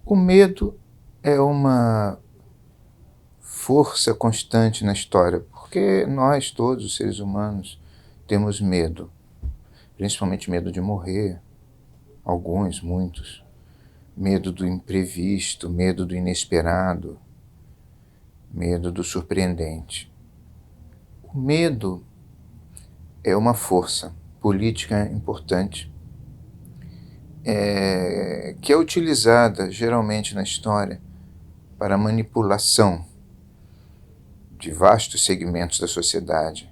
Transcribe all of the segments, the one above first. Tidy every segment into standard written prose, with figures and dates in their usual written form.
O medo é uma força constante na história, porque nós, todos os seres humanos, temos medo, principalmente medo de morrer, alguns, muitos, medo do imprevisto, medo do inesperado, medo do surpreendente. O medo é uma força política importante, que é utilizada geralmente na história para a manipulação de vastos segmentos da sociedade,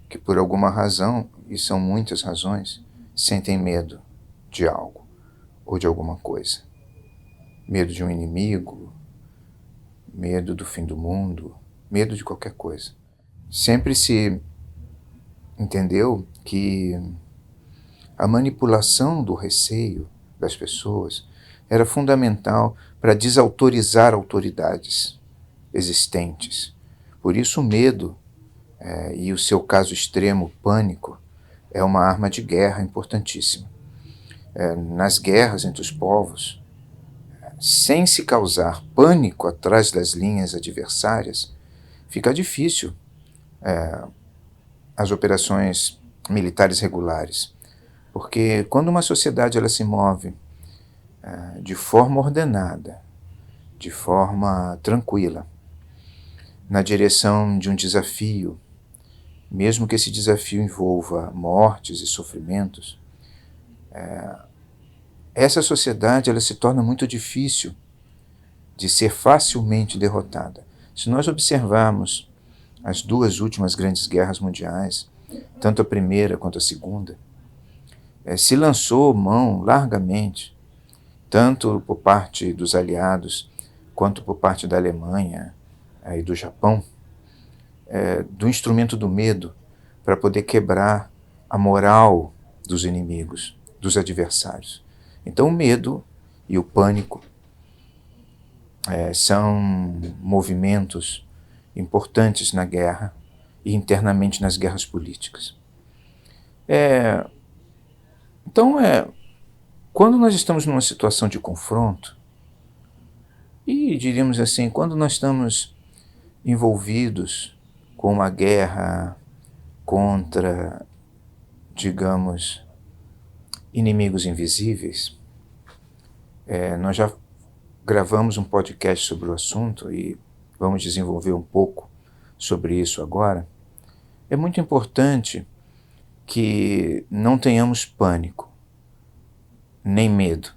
que por alguma razão, e são muitas razões, sentem medo de algo ou de alguma coisa. Medo de um inimigo, medo do fim do mundo, medo de qualquer coisa. Sempre se entendeu que a manipulação do receio das pessoas era fundamental para desautorizar autoridades existentes. Por isso o medo, e o seu caso extremo, o pânico, é uma arma de guerra importantíssima. Nas guerras entre os povos, sem se causar pânico atrás das linhas adversárias, fica difícil as operações militares regulares. Porque quando uma sociedade ela se move de forma ordenada, de forma tranquila, na direção de um desafio, mesmo que esse desafio envolva mortes e sofrimentos, essa sociedade ela se torna muito difícil de ser facilmente derrotada. Se nós observarmos as duas últimas grandes guerras mundiais, tanto a primeira quanto a segunda, se lançou mão largamente, tanto por parte dos aliados quanto por parte da Alemanha e do Japão, do instrumento do medo para poder quebrar a moral dos inimigos, dos adversários. Então o medo e o pânico são movimentos importantes na guerra e internamente nas guerras políticas. Então, quando nós estamos numa situação de confronto, e diríamos assim, quando nós estamos envolvidos com uma guerra contra, digamos, inimigos invisíveis, nós já gravamos um podcast sobre o assunto e vamos desenvolver um pouco sobre isso agora. É muito importante que não tenhamos pânico, nem medo.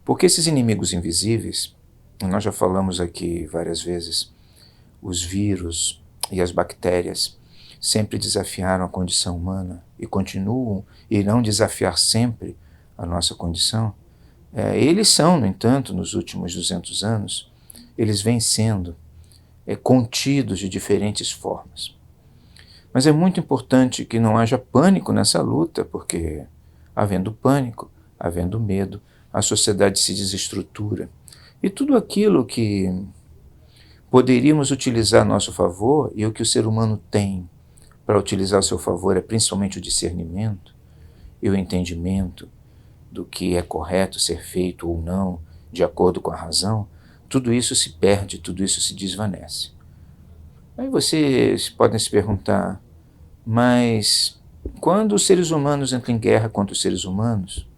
Porque esses inimigos invisíveis, nós já falamos aqui várias vezes, os vírus e as bactérias sempre desafiaram a condição humana e continuam, irão desafiar sempre a nossa condição. Eles são, no entanto, nos últimos 200 anos, eles vêm sendo contidos de diferentes formas. Mas é muito importante que não haja pânico nessa luta, porque, havendo pânico, havendo medo, a sociedade se desestrutura. E tudo aquilo que poderíamos utilizar a nosso favor, e o que o ser humano tem para utilizar a seu favor é principalmente o discernimento e o entendimento do que é correto ser feito ou não, de acordo com a razão, tudo isso se perde, tudo isso se desvanece. Aí vocês podem se perguntar, mas quando os seres humanos entram em guerra contra os seres humanos,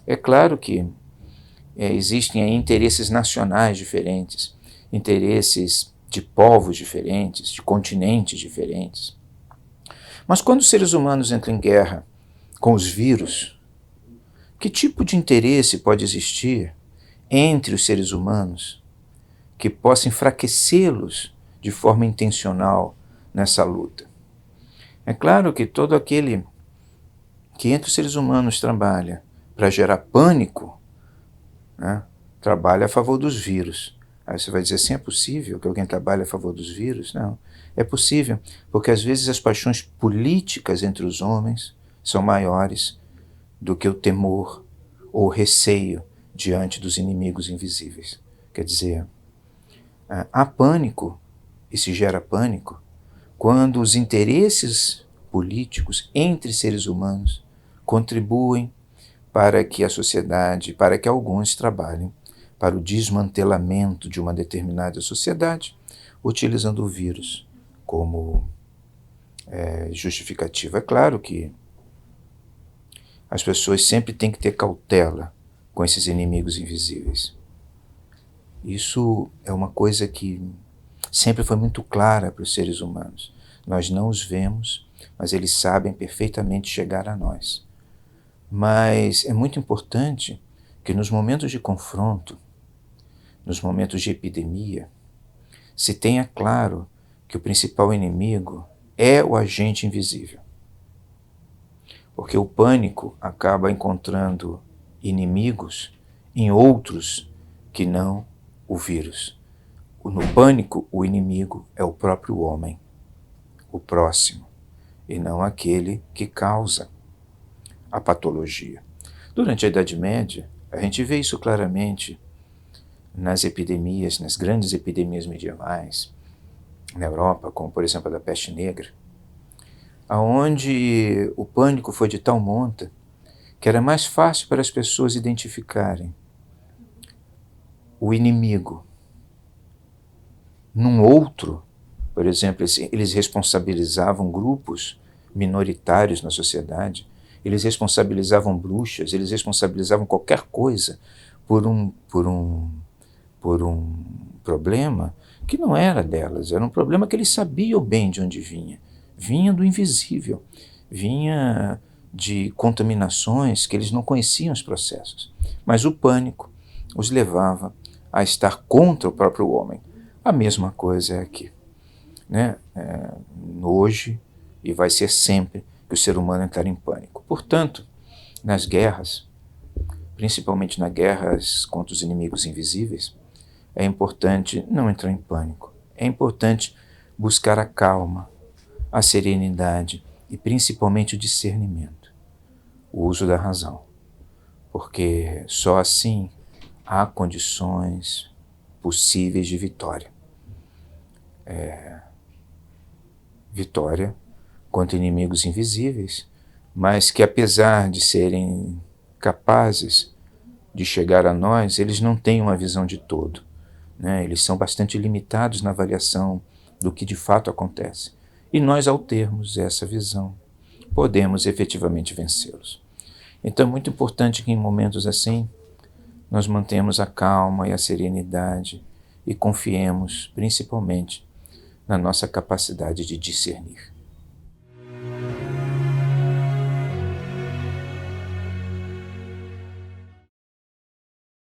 é claro que existem aí interesses nacionais diferentes, interesses de povos diferentes, de continentes diferentes. Mas quando os seres humanos entram em guerra com os vírus, que tipo de interesse pode existir entre os seres humanos que possa enfraquecê-los de forma intencional nessa luta? É claro que todo aquele que entre os seres humanos trabalha para gerar pânico, trabalha a favor dos vírus. Aí você vai dizer assim, é possível que alguém trabalhe a favor dos vírus? Não, é possível, porque às vezes as paixões políticas entre os homens são maiores do que o temor ou o receio diante dos inimigos invisíveis. Quer dizer, há pânico, e se gera pânico, quando os interesses políticos entre seres humanos contribuem para que a sociedade, para que alguns trabalhem para o desmantelamento de uma determinada sociedade, utilizando o vírus como justificativa. É claro que as pessoas sempre têm que ter cautela com esses inimigos invisíveis. Isso é uma coisa que sempre foi muito clara para os seres humanos. Nós não os vemos, mas eles sabem perfeitamente chegar a nós. Mas é muito importante que nos momentos de confronto, nos momentos de epidemia, se tenha claro que o principal inimigo é o agente invisível. Porque o pânico acaba encontrando inimigos em outros que não o vírus. No pânico, o inimigo é o próprio homem, o próximo, e não aquele que causa a patologia. Durante a Idade Média, a gente vê isso claramente nas epidemias, nas grandes epidemias medievais, na Europa, como por exemplo a da peste negra, aonde o pânico foi de tal monta que era mais fácil para as pessoas identificarem o inimigo num outro. Por exemplo, eles responsabilizavam grupos minoritários na sociedade, eles responsabilizavam bruxas, eles responsabilizavam qualquer coisa por um problema que não era delas, era um problema que eles sabiam bem de onde vinha. Vinha do invisível, vinha de contaminações que eles não conheciam os processos. Mas o pânico os levava a estar contra o próprio homem. A mesma coisa é aqui, né? Hoje, e vai ser sempre, que o ser humano entrar em pânico. Portanto, nas guerras, principalmente nas guerras contra os inimigos invisíveis, é importante não entrar em pânico. É importante buscar a calma, a serenidade e principalmente o discernimento, o uso da razão, porque só assim há condições possíveis de vitória. Vitória contra inimigos invisíveis, mas que apesar de serem capazes de chegar a nós, eles não têm uma visão de todo, né? Eles são bastante limitados na avaliação do que de fato acontece. E nós, ao termos essa visão, podemos efetivamente vencê-los. Então é muito importante que em momentos assim, nós mantemos a calma e a serenidade e confiemos principalmente na nossa capacidade de discernir.